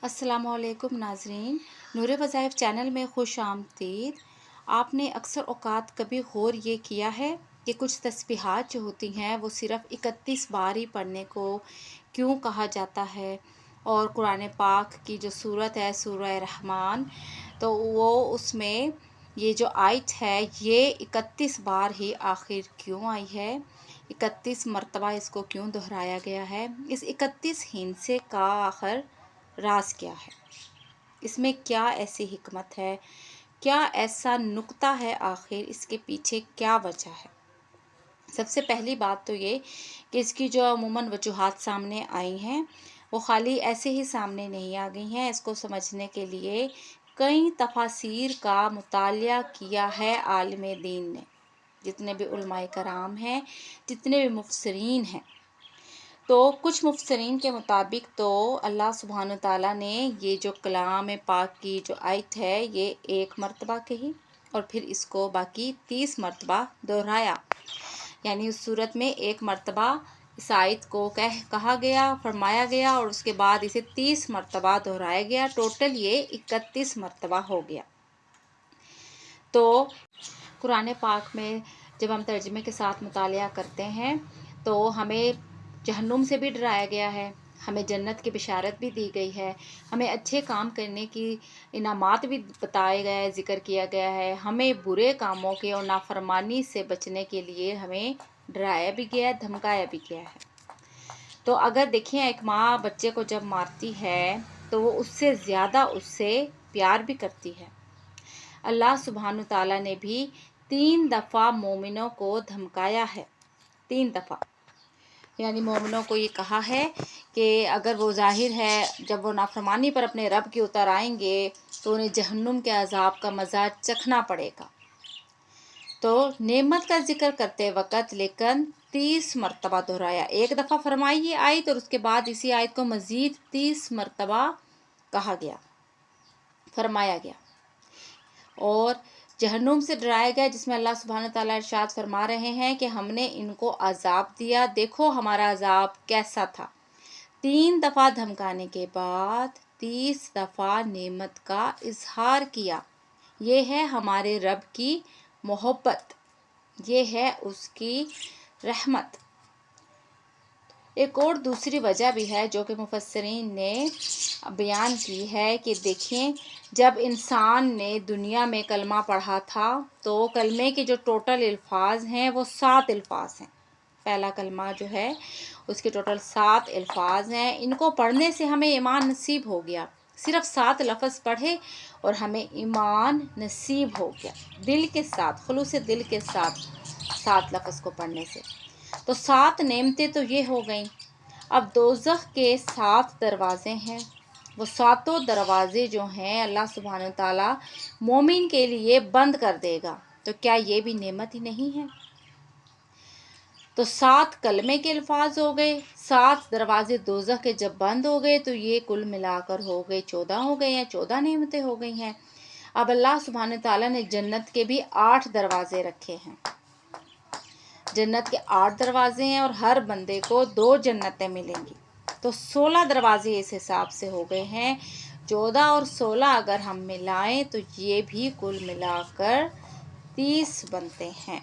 السلام علیکم ناظرین، نور وظائف چینل میں خوش آمدید۔ آپ نے اکثر اوقات کبھی غور یہ کیا ہے کہ کچھ تسبیحات جو ہوتی ہیں وہ صرف 31 بار ہی پڑھنے کو کیوں کہا جاتا ہے؟ اور قرآن پاک کی جو صورت ہے سورہ رحمان، تو وہ اس میں یہ جو آیت ہے یہ 31 بار ہی آخر کیوں آئی ہے؟ 31 مرتبہ اس کو کیوں دہرایا گیا ہے؟ اس 31 ہندسے کا آخر راز کیا ہے؟ اس میں کیا ایسی حکمت ہے؟ کیا ایسا نکتہ ہے؟ آخر اس کے پیچھے کیا وجہ ہے؟ سب سے پہلی بات تو یہ کہ اس کی جو عموماً وجوہات سامنے آئی ہیں وہ خالی ایسے ہی سامنے نہیں آ گئی ہیں۔ اس کو سمجھنے کے لیے کئی تفاسیر کا مطالعہ کیا ہے عالم دین نے، جتنے بھی علماء کرام ہیں، جتنے بھی مفسرین ہیں۔ تو کچھ مفسرین کے مطابق تو اللہ سبحانہ تعالیٰ نے یہ جو کلام پاک کی جو آیت ہے یہ 1 مرتبہ کہی اور پھر اس کو باقی 30 مرتبہ دہرایا، یعنی اس صورت میں 1 مرتبہ اس آیت کو کہا گیا، فرمایا گیا اور اس کے بعد اسے 30 مرتبہ دہرایا گیا، ٹوٹل یہ 31 مرتبہ ہو گیا۔ تو قرآن پاک میں جب ہم ترجمے کے ساتھ مطالعہ کرتے ہیں تو ہمیں جہنم سے بھی ڈرایا گیا ہے، ہمیں جنت کی بشارت بھی دی گئی ہے، ہمیں اچھے کام کرنے کی انعامات بھی بتائے گئے، ذکر کیا گیا ہے، ہمیں برے کاموں کے اور نافرمانی سے بچنے کے لیے ہمیں ڈرایا بھی گیا ہے، دھمکایا بھی گیا ہے۔ تو اگر دیکھیں ایک ماں بچے کو جب مارتی ہے تو وہ اس سے زیادہ اس سے پیار بھی کرتی ہے۔ اللہ سبحانہ تعالیٰ نے بھی 3 دفعہ مومنوں کو دھمکایا ہے، 3 دفعہ، یعنی مومنوں کو یہ کہا ہے کہ اگر وہ ظاہر ہے جب وہ نافرمانی پر اپنے رب کے اتر آئیں گے تو انہیں جہنم کے عذاب کا مزہ چکھنا پڑے گا۔ تو نعمت کا ذکر کرتے وقت لیکن 30 مرتبہ دہرایا، 1 دفعہ فرمائی یہ آیت اور اس کے بعد اسی آیت کو مزید 30 مرتبہ کہا گیا، فرمایا گیا اور جہنم سے ڈرایا گیا، جس میں اللہ سبحانہ تعالیٰ ارشاد فرما رہے ہیں کہ ہم نے ان کو عذاب دیا، دیکھو ہمارا عذاب کیسا تھا۔ 3 دفعہ دھمکانے کے بعد 30 دفعہ نعمت کا اظہار کیا۔ یہ ہے ہمارے رب کی محبت، یہ ہے اس کی رحمت۔ ایک اور دوسری وجہ بھی ہے جو کہ مفسرین نے بیان کی ہے کہ دیکھیں جب انسان نے دنیا میں کلمہ پڑھا تھا تو کلمے کے جو ٹوٹل الفاظ ہیں وہ 7 الفاظ ہیں۔ پہلا کلمہ جو ہے اس کے ٹوٹل 7 الفاظ ہیں۔ ان کو پڑھنے سے ہمیں ایمان نصیب ہو گیا، صرف 7 لفظ پڑھے اور ہمیں ایمان نصیب ہو گیا، دل کے ساتھ، خلوص دل کے ساتھ 7 لفظ کو پڑھنے سے۔ تو 7 نعمتیں تو یہ ہو گئیں۔ اب دوزخ کے 7 دروازے ہیں، وہ 7 دروازے جو ہیں اللہ سبحانہ تعالیٰ مومن کے لیے بند کر دے گا، تو کیا یہ بھی نعمت ہی نہیں ہے؟ تو 7 کلمے کے الفاظ ہو گئے، 7 دروازے دوزخ کے جب بند ہو گئے تو یہ کل ملا کر ہو گئے 14 ہو گئے ہیں، 14 نعمتیں ہو گئی ہیں۔ اب اللہ سبحانہ تعالیٰ نے جنت کے بھی 8 دروازے رکھے ہیں، جنت کے 8 دروازے ہیں اور ہر بندے کو 2 جنتیں ملیں گی، تو 16 دروازے اس حساب سے ہو گئے ہیں۔ 14 اور 16 اگر ہم ملائیں تو یہ بھی کل ملا کر 30 بنتے ہیں۔